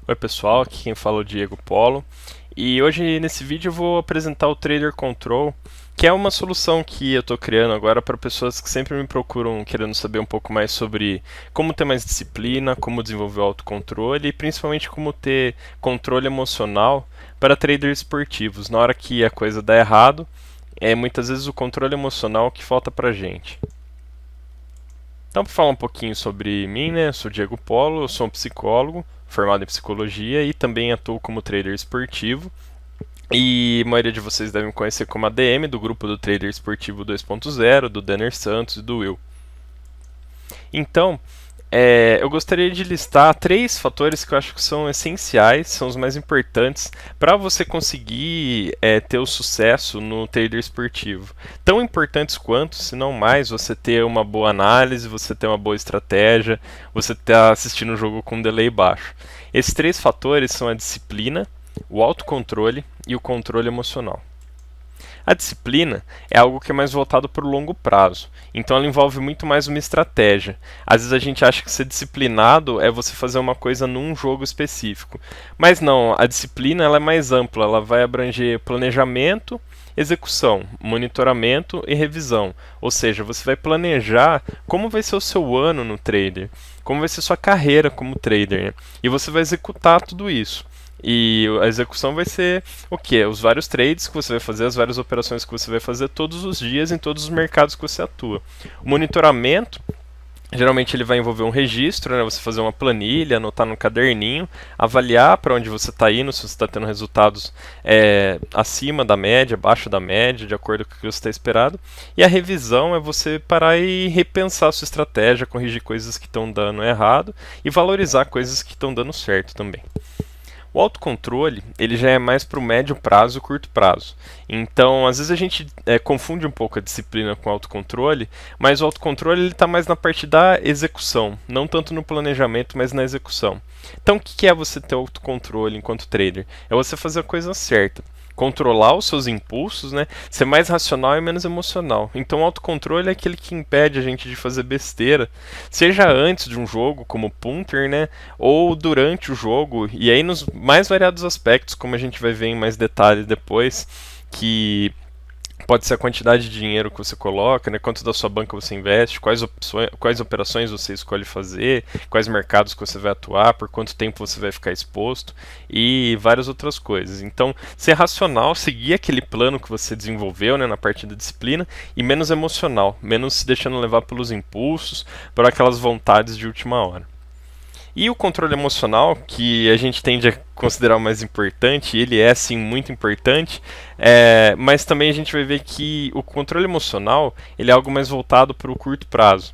Oi pessoal, aqui quem fala é o Diego Polo e hoje nesse vídeo eu vou apresentar o Trader Control, que é uma solução que eu estou criando agora para pessoas que sempre me procuram querendo saber um pouco mais sobre como ter mais disciplina, como desenvolver o autocontrole e principalmente como ter controle emocional para traders esportivos. Na hora que a coisa dá errado, é muitas vezes o controle emocional que falta para gente. Então, para falar um pouquinho sobre mim, né? Eu sou Diego Polo, eu sou um psicólogo formado em psicologia e também atuo como trader esportivo. E a maioria de vocês devem me conhecer como ADM do grupo do Trader Esportivo 2.0, do Denner Santos e do Will. Então, eu gostaria de listar três fatores que eu acho que são essenciais, são os mais importantes para você conseguir ter o sucesso no trader esportivo. Tão importantes quanto, se não mais, você ter uma boa análise, você ter uma boa estratégia, você estar assistindo o jogo com um delay baixo. Esses três fatores são a disciplina, o autocontrole e o controle emocional. A disciplina é algo que é mais voltado para o longo prazo, então ela envolve muito mais uma estratégia. Às vezes a gente acha que ser disciplinado é você fazer uma coisa num jogo específico, mas não, a disciplina ela é mais ampla, ela vai abranger planejamento, execução, monitoramento e revisão. Ou seja, você vai planejar como vai ser o seu ano no trader, como vai ser sua carreira como trader, né? E você vai executar tudo isso. E a execução vai ser o quê? Os vários trades que você vai fazer, as várias operações que você vai fazer todos os dias em todos os mercados que você atua. O monitoramento, geralmente ele vai envolver um registro, né? Você fazer uma planilha, anotar no caderninho, avaliar para onde você está indo, se você está tendo resultados acima da média, abaixo da média, de acordo com o que você está esperado. E a revisão é você parar e repensar a sua estratégia, corrigir coisas que estão dando errado e valorizar coisas que estão dando certo também. O autocontrole, ele já é mais para o médio prazo e curto prazo. Então, às vezes a gente confunde um pouco a disciplina com o autocontrole, mas o autocontrole está mais na parte da execução, não tanto no planejamento, mas na execução. Então, o que é você ter autocontrole enquanto trader? É você fazer a coisa certa. Controlar os seus impulsos, né? Ser mais racional e menos emocional. Então, o autocontrole é aquele que impede a gente de fazer besteira, seja antes de um jogo, como punter, né? Ou durante o jogo, e aí nos mais variados aspectos, como a gente vai ver em mais detalhes depois, que pode ser a quantidade de dinheiro que você coloca, né? Quanto da sua banca você investe, quais operações você escolhe fazer, quais mercados que você vai atuar, por quanto tempo você vai ficar exposto e várias outras coisas. Então, ser racional, seguir aquele plano que você desenvolveu, né, na parte da disciplina e menos emocional, menos se deixando levar pelos impulsos, por aquelas vontades de última hora. E o controle emocional, que a gente tende a considerar o mais importante, ele é sim muito importante, mas também a gente vai ver que o controle emocional ele é algo mais voltado para o curto prazo.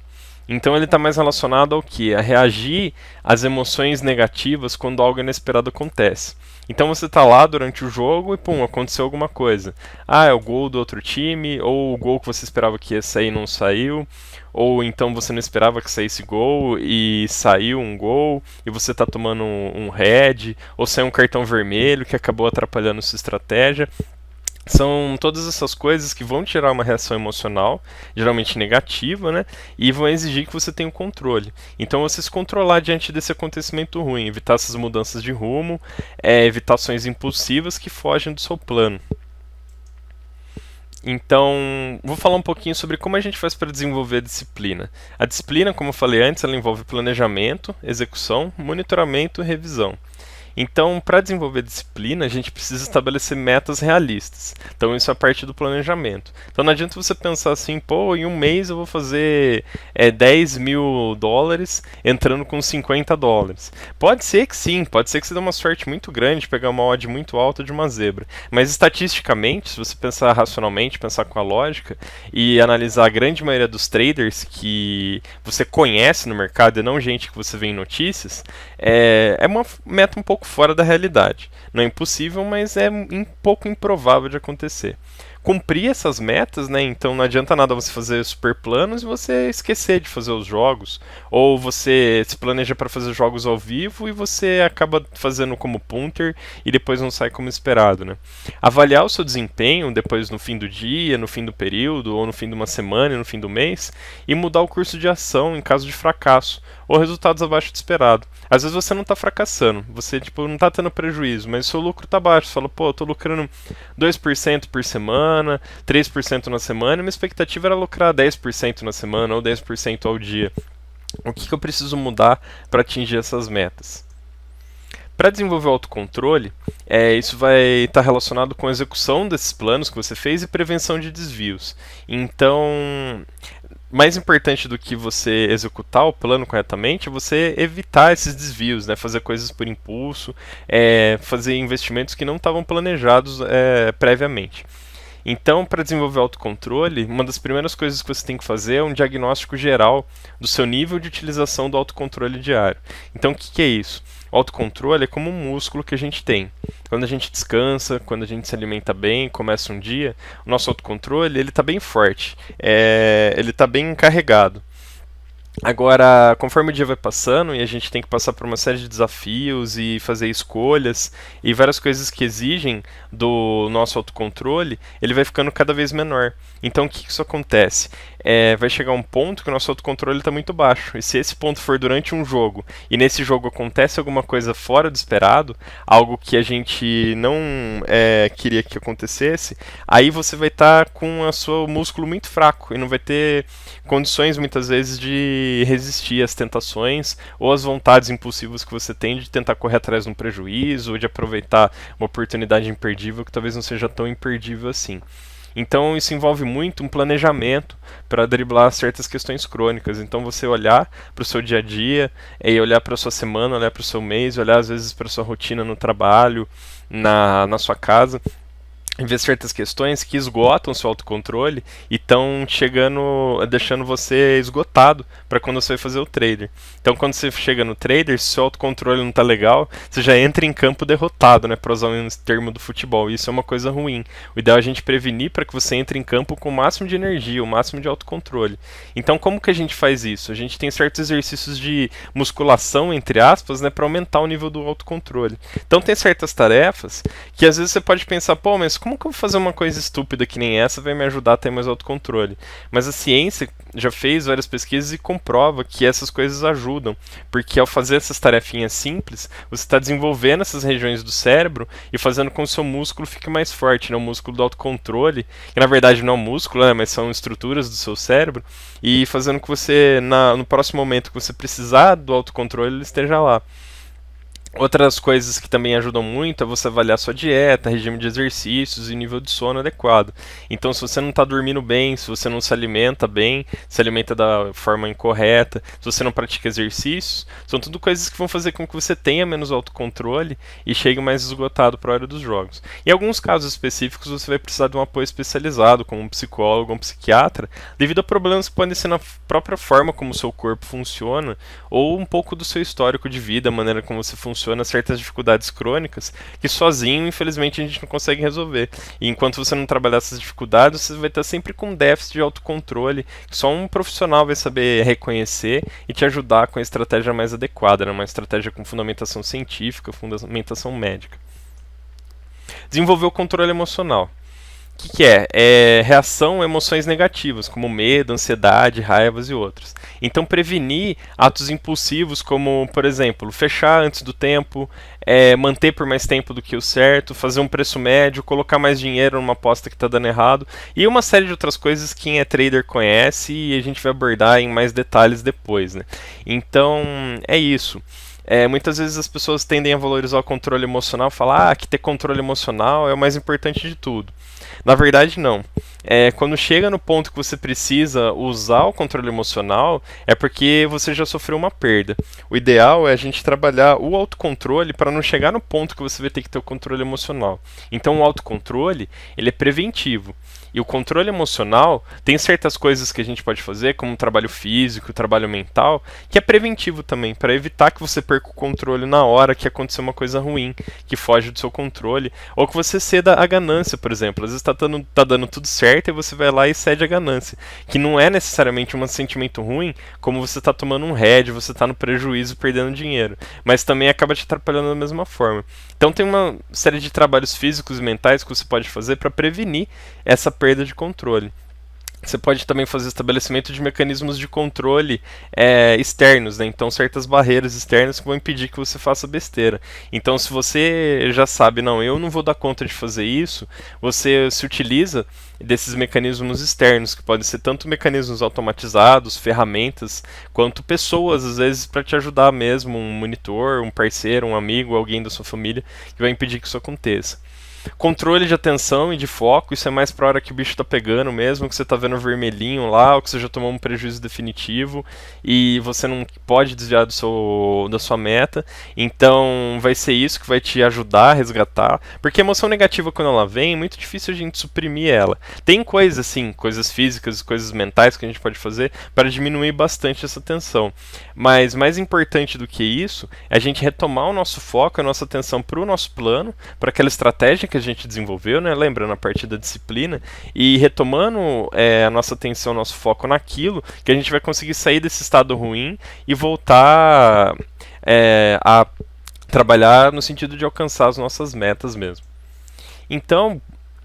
Então ele está mais relacionado ao que? A reagir às emoções negativas quando algo inesperado acontece. Então você está lá durante o jogo e pum, aconteceu alguma coisa. Ah, é o gol do outro time, ou o gol que você esperava que ia sair não saiu, ou então você não esperava que saísse gol e saiu um gol e você está tomando um red, ou saiu um cartão vermelho que acabou atrapalhando sua estratégia. São todas essas coisas que vão tirar uma reação emocional, geralmente negativa, né? E vão exigir que você tenha o controle. Então, você se controlar diante desse acontecimento ruim, evitar essas mudanças de rumo, evitar ações impulsivas que fogem do seu plano. Então, vou falar um pouquinho sobre como a gente faz para desenvolver a disciplina. A disciplina, como eu falei antes, ela envolve planejamento, execução, monitoramento e revisão. Então, para desenvolver disciplina, a gente precisa estabelecer metas realistas. Então, isso é parte do planejamento. Então, não adianta você pensar assim, pô, em um mês eu vou fazer 10 mil dólares entrando com 50 dólares. Pode ser que sim, pode ser que você dê uma sorte muito grande de pegar uma odd muito alta de uma zebra. Mas, estatisticamente, se você pensar racionalmente, pensar com a lógica e analisar a grande maioria dos traders que você conhece no mercado e não gente que você vê em notícias, é uma meta um pouco fora da realidade. Não é impossível, mas é um pouco improvável de acontecer. Cumprir essas metas, né? Então não adianta nada você fazer super planos e você esquecer de fazer os jogos, ou você se planeja para fazer jogos ao vivo e você acaba fazendo como punter e depois não sai como esperado, né? Avaliar o seu desempenho depois no fim do dia, no fim do período, ou no fim de uma semana, no fim do mês, e mudar o curso de ação em caso de fracasso, ou resultados abaixo do esperado. Às vezes você não está fracassando, você tipo, não está tendo prejuízo, mas o seu lucro está baixo. Você fala, pô, eu tô lucrando 2% por semana, 3% na semana, e minha expectativa era lucrar 10% na semana ou 10% ao dia. O que eu preciso mudar para atingir essas metas? Para desenvolver o autocontrole, isso vai estar relacionado com a execução desses planos que você fez e prevenção de desvios. Então, mais importante do que você executar o plano corretamente é você evitar esses desvios, né? Fazer coisas por impulso, fazer investimentos que não estavam planejados previamente. Então, para desenvolver autocontrole, uma das primeiras coisas que você tem que fazer é um diagnóstico geral do seu nível de utilização do autocontrole diário. Então, o que é isso? O autocontrole é como um músculo que a gente tem. Quando a gente descansa, quando a gente se alimenta bem, começa um dia, o nosso autocontrole ele está bem forte, ele está bem carregado. Agora, conforme o dia vai passando e a gente tem que passar por uma série de desafios e fazer escolhas e várias coisas que exigem do nosso autocontrole, ele vai ficando cada vez menor. Então, o que isso acontece? Vai chegar um ponto que o nosso autocontrole está muito baixo. E se esse ponto for durante um jogo e nesse jogo acontece alguma coisa fora do esperado, algo que a gente não queria que acontecesse, aí você vai estar com o seu músculo muito fraco e não vai ter condições muitas vezes de resistir às tentações ou às vontades impulsivas que você tem de tentar correr atrás de um prejuízo ou de aproveitar uma oportunidade imperdível que talvez não seja tão imperdível assim. Então isso envolve muito um planejamento para driblar certas questões crônicas. Então você olhar para o seu dia a dia, e olhar para a sua semana, olhar para o seu mês, olhar às vezes para a sua rotina no trabalho, na sua casa, e ver certas questões que esgotam seu autocontrole e estão deixando você esgotado para quando você vai fazer o trader. Então, quando você chega no trader, se seu autocontrole não está legal, você já entra em campo derrotado, né, para usar um termo do futebol. E isso é uma coisa ruim. O ideal é a gente prevenir para que você entre em campo com o máximo de energia, o máximo de autocontrole. Então, como que a gente faz isso? A gente tem certos exercícios de musculação, entre aspas, né, para aumentar o nível do autocontrole. Então, tem certas tarefas que às vezes você pode pensar, pô, mas como que eu vou fazer uma coisa estúpida que nem essa vai me ajudar a ter mais autocontrole? Mas a ciência já fez várias pesquisas e comprova que essas coisas ajudam, porque ao fazer essas tarefinhas simples, você está desenvolvendo essas regiões do cérebro e fazendo com que o seu músculo fique mais forte, né? O músculo do autocontrole, que na verdade não é um músculo, né? Mas são estruturas do seu cérebro, e fazendo com que você, no próximo momento que você precisar do autocontrole, ele esteja lá. Outras coisas que também ajudam muito é você avaliar sua dieta, regime de exercícios e nível de sono adequado. Então, se você não está dormindo bem, se você não se alimenta bem, se alimenta da forma incorreta, se você não pratica exercícios, são tudo coisas que vão fazer com que você tenha menos autocontrole e chegue mais esgotado para a hora dos jogos. Em alguns casos específicos, você vai precisar de um apoio especializado, como um psicólogo ou um psiquiatra, devido a problemas que podem ser na própria forma como o seu corpo funciona ou um pouco do seu histórico de vida, a maneira como você funciona, certas dificuldades crônicas que sozinho, infelizmente, a gente não consegue resolver. E enquanto você não trabalhar essas dificuldades, você vai estar sempre com um déficit de autocontrole que só um profissional vai saber reconhecer e te ajudar com a estratégia mais adequada, né? Uma estratégia com fundamentação científica, fundamentação médica. Desenvolver o controle emocional. O que é? É reação a emoções negativas, como medo, ansiedade, raivas e outros. Então, prevenir atos impulsivos, como, por exemplo, fechar antes do tempo, manter por mais tempo do que o certo, fazer um preço médio, colocar mais dinheiro numa aposta que está dando errado, e uma série de outras coisas que quem é trader conhece e a gente vai abordar em mais detalhes depois, né? Então, é isso. Muitas vezes as pessoas tendem a valorizar o controle emocional, falar que ter controle emocional é o mais importante de tudo. Na verdade, não. Quando chega no ponto que você precisa usar o controle emocional, é porque você já sofreu uma perda. O ideal é a gente trabalhar o autocontrole para não chegar no ponto que você vai ter que ter o controle emocional. Então, o autocontrole, ele é preventivo. E o controle emocional tem certas coisas que a gente pode fazer, como o trabalho físico, o trabalho mental, que é preventivo também, para evitar que você perca o controle na hora que acontecer uma coisa ruim, que foge do seu controle, ou que você ceda à ganância, por exemplo. Às vezes tá dando tudo certo e você vai lá e cede à ganância, que não é necessariamente um sentimento ruim, como você está tomando um head, você está no prejuízo perdendo dinheiro, mas também acaba te atrapalhando da mesma forma. Então tem uma série de trabalhos físicos e mentais que você pode fazer para prevenir essa perda de controle. Você pode também fazer estabelecimento de mecanismos de controle externos, né? Então, certas barreiras externas que vão impedir que você faça besteira. Então, se você já sabe, não, eu não vou dar conta de fazer isso, você se utiliza desses mecanismos externos, que podem ser tanto mecanismos automatizados, ferramentas, quanto pessoas, às vezes, para te ajudar mesmo, um monitor, um parceiro, um amigo, alguém da sua família, que vai impedir que isso aconteça. Controle de atenção e de foco, isso é mais pra hora que o bicho tá pegando mesmo, que você tá vendo vermelhinho lá, ou que você já tomou um prejuízo definitivo e você não pode desviar da sua meta. Então vai ser isso que vai te ajudar a resgatar. Porque a emoção negativa, quando ela vem, é muito difícil a gente suprimir ela. Tem coisas assim, coisas físicas, coisas mentais que a gente pode fazer para diminuir bastante essa tensão. Mas mais importante do que isso é a gente retomar o nosso foco, a nossa atenção para o nosso plano, para aquela estratégia que a gente desenvolveu, né? Lembra, na parte da disciplina, e retomando a nossa atenção, nosso foco naquilo, que a gente vai conseguir sair desse estado ruim e voltar a trabalhar no sentido de alcançar as nossas metas mesmo. Então,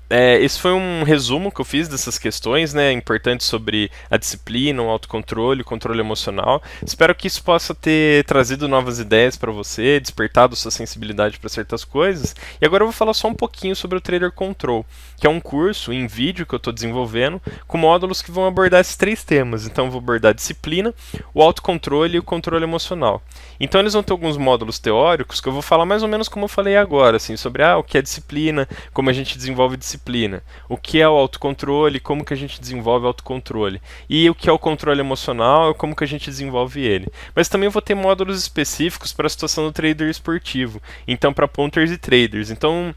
esse foi um resumo que eu fiz dessas questões, né, importantes sobre a disciplina, o autocontrole, o controle emocional. Espero que isso possa ter trazido novas ideias para você, despertado sua sensibilidade para certas coisas. E agora eu vou falar só um pouquinho sobre o Trader Control, que é um curso em vídeo que eu estou desenvolvendo com módulos que vão abordar esses 3 temas. Então eu vou abordar a disciplina, o autocontrole e o controle emocional. Então eles vão ter alguns módulos teóricos que eu vou falar mais ou menos como eu falei agora, assim, sobre o que é disciplina, como a gente desenvolve disciplina, o que é o autocontrole, como que a gente desenvolve o autocontrole, e o que é o controle emocional, como que a gente desenvolve ele. Mas também vou ter módulos específicos para a situação do trader esportivo, então para punters e traders. Então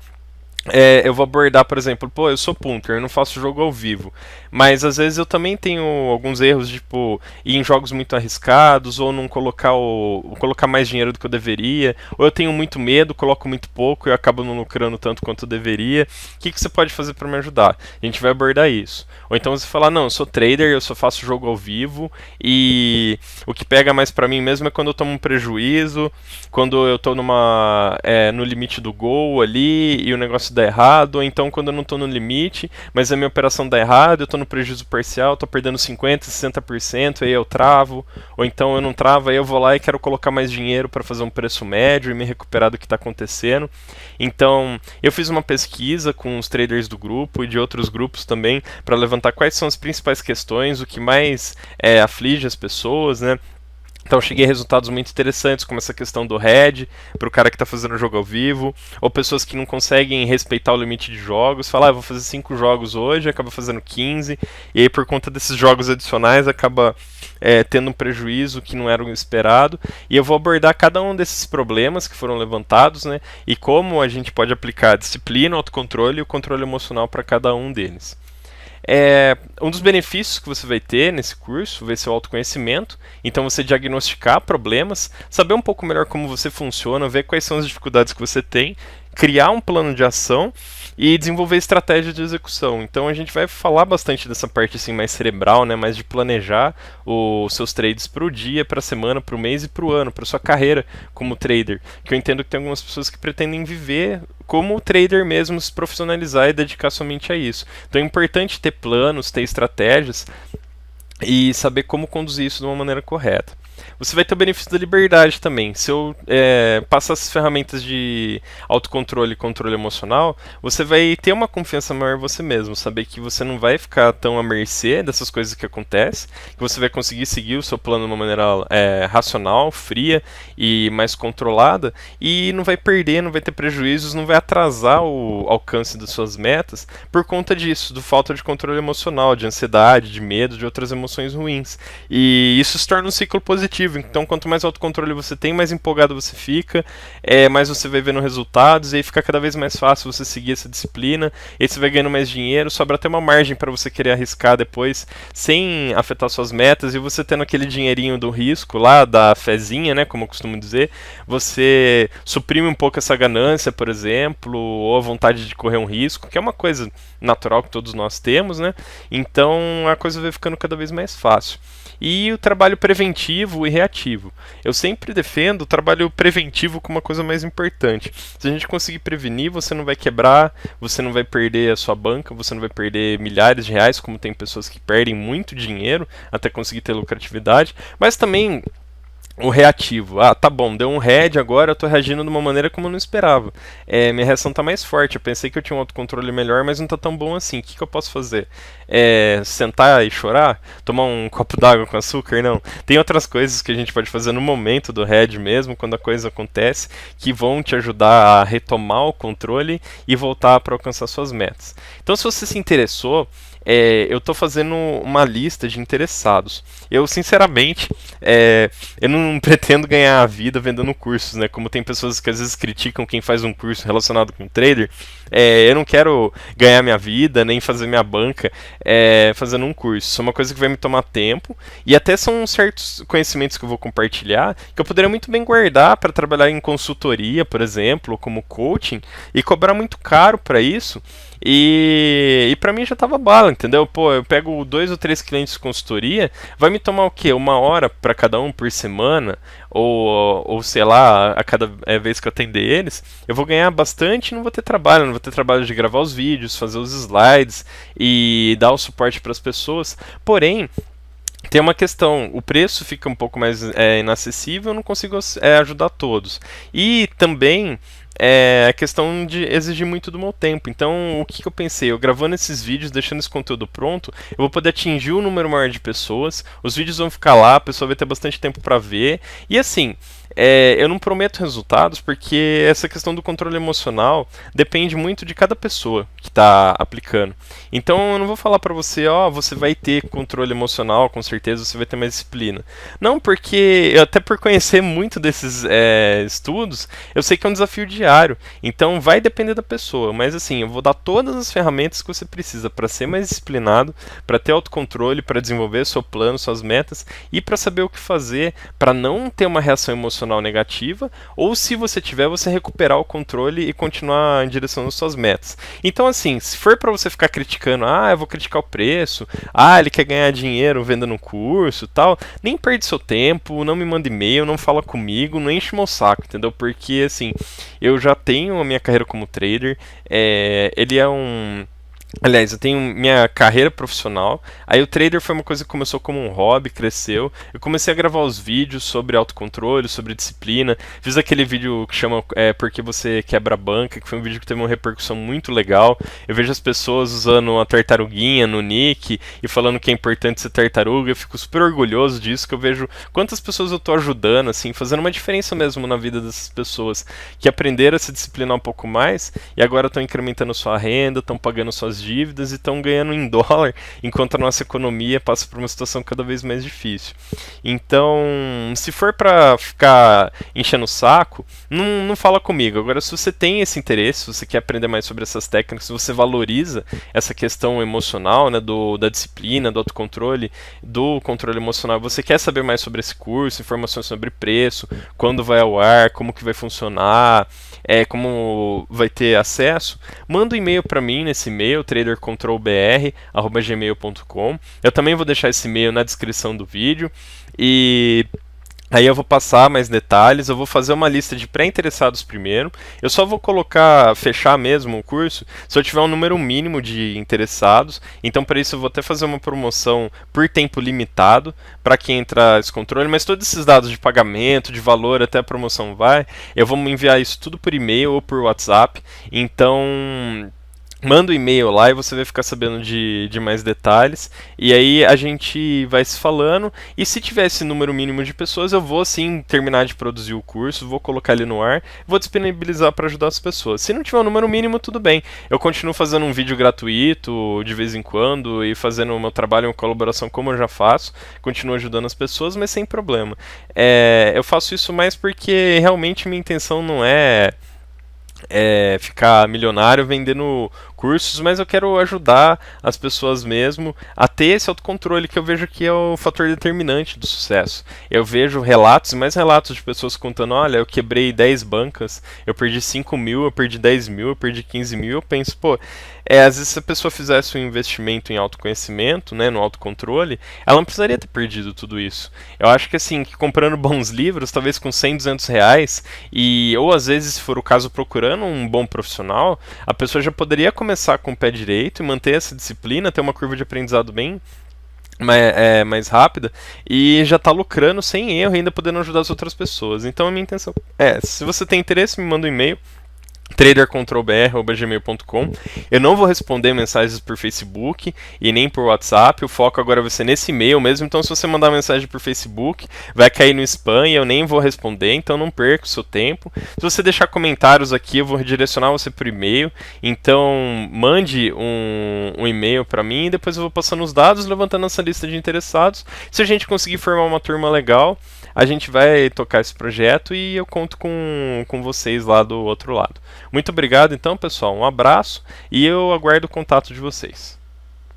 eu vou abordar, por exemplo, eu sou punter, eu não faço jogo ao vivo, mas às vezes eu também tenho alguns erros, tipo, ir em jogos muito arriscados, ou não colocar mais dinheiro do que eu deveria, ou eu tenho muito medo, coloco muito pouco e eu acabo não lucrando tanto quanto eu deveria. O que você pode fazer para me ajudar? A gente vai abordar isso. Ou então você falar, não, eu sou trader, eu só faço jogo ao vivo, e o que pega mais para mim mesmo é quando eu tomo um prejuízo, quando eu tô no limite do gol ali, e o negócio dá errado, ou então quando eu não estou no limite, mas a minha operação dá errado, eu estou no prejuízo parcial, estou perdendo 50%, 60%, aí eu travo, ou então eu não travo, aí eu vou lá e quero colocar mais dinheiro para fazer um preço médio e me recuperar do que está acontecendo. Então, eu fiz uma pesquisa com os traders do grupo e de outros grupos também, para levantar quais são as principais questões, o que mais aflige as pessoas, né? Então cheguei a resultados muito interessantes, como essa questão do head, para o cara que está fazendo o jogo ao vivo, ou pessoas que não conseguem respeitar o limite de jogos, falar, eu vou fazer 5 jogos hoje, acaba fazendo 15, e aí por conta desses jogos adicionais acaba tendo um prejuízo que não era o esperado, e eu vou abordar cada um desses problemas que foram levantados, né, e como a gente pode aplicar a disciplina, o autocontrole e o controle emocional para cada um deles. Um dos benefícios que você vai ter nesse curso vai ser o autoconhecimento, então você diagnosticar problemas, saber um pouco melhor como você funciona, ver quais são as dificuldades que você tem, criar um plano de ação e desenvolver estratégia de execução. Então a gente vai falar bastante dessa parte assim mais cerebral, né, mais de planejar os seus trades para o dia, para a semana, para o mês e para o ano, para sua carreira como trader. Que eu entendo que tem algumas pessoas que pretendem viver como trader mesmo, se profissionalizar e dedicar somente a isso. Então é importante ter planos, ter estratégias e saber como conduzir isso de uma maneira correta. Você vai ter o benefício da liberdade também. Se eu passar essas ferramentas de autocontrole e controle emocional, você vai ter uma confiança maior em você mesmo, saber que você não vai ficar tão à mercê dessas coisas que acontecem, que você vai conseguir seguir o seu plano de uma maneira racional, fria e mais controlada, e não vai perder, não vai ter prejuízos, não vai atrasar o alcance das suas metas por conta disso, do falta de controle emocional, de ansiedade, de medo, de outras emoções ruins. E isso se torna um ciclo positivo. Então, quanto mais autocontrole você tem, mais empolgado você fica, mais você vai vendo resultados, e aí fica cada vez mais fácil você seguir essa disciplina, e aí você vai ganhando mais dinheiro, sobra até uma margem para você querer arriscar depois, sem afetar suas metas, e você tendo aquele dinheirinho do risco lá, da fezinha, né, como eu costumo dizer, você suprime um pouco essa ganância, por exemplo, ou a vontade de correr um risco, que é uma coisa natural que todos nós temos, né? Então a coisa vai ficando cada vez mais fácil. e o trabalho preventivo e reativo. Eu sempre defendo o trabalho preventivo como uma coisa mais importante. Se a gente conseguir prevenir, você não vai quebrar, você não vai perder a sua banca, você não vai perder milhares de reais, como tem pessoas que perdem muito dinheiro até conseguir ter lucratividade, mas também o reativo. Ah, tá bom, deu um head agora, eu tô reagindo de uma maneira como eu não esperava. Minha reação tá mais forte. Eu pensei que eu tinha um autocontrole melhor, mas não tá tão bom assim. O que eu posso fazer? Sentar e chorar? Tomar um copo d'água com açúcar? Não. Tem outras coisas que a gente pode fazer no momento do head mesmo, quando a coisa acontece, que vão te ajudar a retomar o controle e voltar para alcançar suas metas. Então, se você se interessou, eu estou fazendo uma lista de interessados. Eu, sinceramente, eu não pretendo ganhar a vida vendendo cursos, né? Como tem pessoas que às vezes criticam quem faz um curso relacionado com trader. Eu não quero ganhar minha vida, nem fazer minha banca fazendo um curso. Isso é uma coisa que vai me tomar tempo. E até são certos conhecimentos que eu vou compartilhar que eu poderia muito bem guardar para trabalhar em consultoria, por exemplo, ou como coaching, e cobrar muito caro para isso. E para mim já tava bala, entendeu? Pô, eu pego 2 ou 3 clientes de consultoria, vai me tomar o quê? 1 hora para cada um por semana? Ou sei lá, a cada vez que eu atender eles, eu vou ganhar bastante e não vou ter trabalho. Não vou ter trabalho de gravar os vídeos, fazer os slides e dar o suporte para as pessoas. Porém, tem uma questão, o preço fica um pouco mais inacessível, eu não consigo ajudar todos. E também a questão de exigir muito do meu tempo. Então, o que eu pensei? Eu gravando esses vídeos, deixando esse conteúdo pronto, eu vou poder atingir um número maior de pessoas, os vídeos vão ficar lá, a pessoa vai ter bastante tempo para ver. E assim, eu não prometo resultados porque essa questão do controle emocional depende muito de cada pessoa que está aplicando. Então eu não vou falar para você, você vai ter controle emocional, com certeza você vai ter mais disciplina. Não, porque até por conhecer muito desses estudos, eu sei que é um desafio diário. Então vai depender da pessoa, mas assim, eu vou dar todas as ferramentas que você precisa para ser mais disciplinado, para ter autocontrole, para desenvolver seu plano, suas metas e para saber o que fazer para não ter uma reação emocional negativa, ou se você tiver, você recuperar o controle e continuar em direção às suas metas. Então assim, se for para você ficar criticando, eu vou criticar o preço, ele quer ganhar dinheiro vendendo um curso, tal, nem perde seu tempo, não me manda e-mail, não fala comigo, não enche meu saco, entendeu? Porque assim, eu já tenho a minha carreira como trader, Aliás, eu tenho minha carreira profissional. Aí o trader foi uma coisa que começou como um hobby, cresceu. Eu comecei a gravar os vídeos sobre autocontrole, sobre disciplina. Fiz aquele vídeo que chama Porque Você Quebra a Banca, que foi um vídeo que teve uma repercussão muito legal. Eu vejo as pessoas usando uma tartaruguinha no nick e falando que é importante ser tartaruga. Eu fico super orgulhoso disso, que eu vejo quantas pessoas eu tô ajudando, assim, fazendo uma diferença mesmo na vida dessas pessoas que aprenderam a se disciplinar um pouco mais e agora estão incrementando sua renda, estão pagando suas dívidas e estão ganhando em dólar, enquanto a nossa economia passa por uma situação cada vez mais difícil. Então, se for para ficar enchendo o saco, não fala comigo. Agora, se você tem esse interesse, se você quer aprender mais sobre essas técnicas, se você valoriza essa questão emocional, né, da disciplina, do autocontrole, do controle emocional, você quer saber mais sobre esse curso, informações sobre preço, quando vai ao ar, como que vai funcionar, como vai ter acesso, manda um e-mail para mim nesse e-mail, tradercontrolbr@gmail.com. Eu também vou deixar esse e-mail na descrição do vídeo e aí eu vou passar mais detalhes, eu vou fazer uma lista de pré-interessados primeiro. Eu só vou fechar mesmo o curso se eu tiver um número mínimo de interessados. Então para isso eu vou até fazer uma promoção por tempo limitado para quem entrar nesse controle. Mas todos esses dados de pagamento, de valor, até a promoção eu vou enviar isso tudo por e-mail ou por WhatsApp. Então manda um e-mail lá e você vai ficar sabendo de mais detalhes. E aí a gente vai se falando. E se tiver esse número mínimo de pessoas, eu vou sim terminar de produzir o curso, vou colocar ele no ar, vou disponibilizar para ajudar as pessoas. Se não tiver um número mínimo, tudo bem. Eu continuo fazendo um vídeo gratuito de vez em quando e fazendo o meu trabalho em colaboração como eu já faço. Continuo ajudando as pessoas, mas sem problema. Eu faço isso mais porque realmente minha intenção não é ficar milionário vendendo cursos, mas eu quero ajudar as pessoas mesmo a ter esse autocontrole que eu vejo que é o fator determinante do sucesso. Eu vejo relatos e mais relatos de pessoas contando, olha, eu quebrei 10 bancas, eu perdi 5 mil, eu perdi 10 mil, eu perdi 15 mil, eu penso, pô, às vezes se a pessoa fizesse um investimento em autoconhecimento, né, no autocontrole, ela não precisaria ter perdido tudo isso. Eu acho que assim, que comprando bons livros, talvez com 100, 200 reais, ou às vezes, se for o caso, procurando um bom profissional, a pessoa já poderia começar com o pé direito e manter essa disciplina, ter uma curva de aprendizado bem mais rápida e já está lucrando sem erro e ainda podendo ajudar as outras pessoas. Então a minha intenção se você tem interesse, me manda um e-mail tradercontrolbr@gmail.com. Eu não vou responder mensagens por Facebook e nem por WhatsApp. O foco agora vai ser nesse e-mail mesmo. Então, se você mandar mensagem por Facebook, vai cair no spam e eu nem vou responder. Então, não perca o seu tempo. Se você deixar comentários aqui, eu vou redirecionar você por e-mail. Então, mande um e-mail para mim e depois eu vou passando os dados, levantando essa lista de interessados. Se a gente conseguir formar uma turma legal, a gente vai tocar esse projeto e eu conto com vocês lá do outro lado. Muito obrigado então, pessoal. Um abraço e eu aguardo o contato de vocês.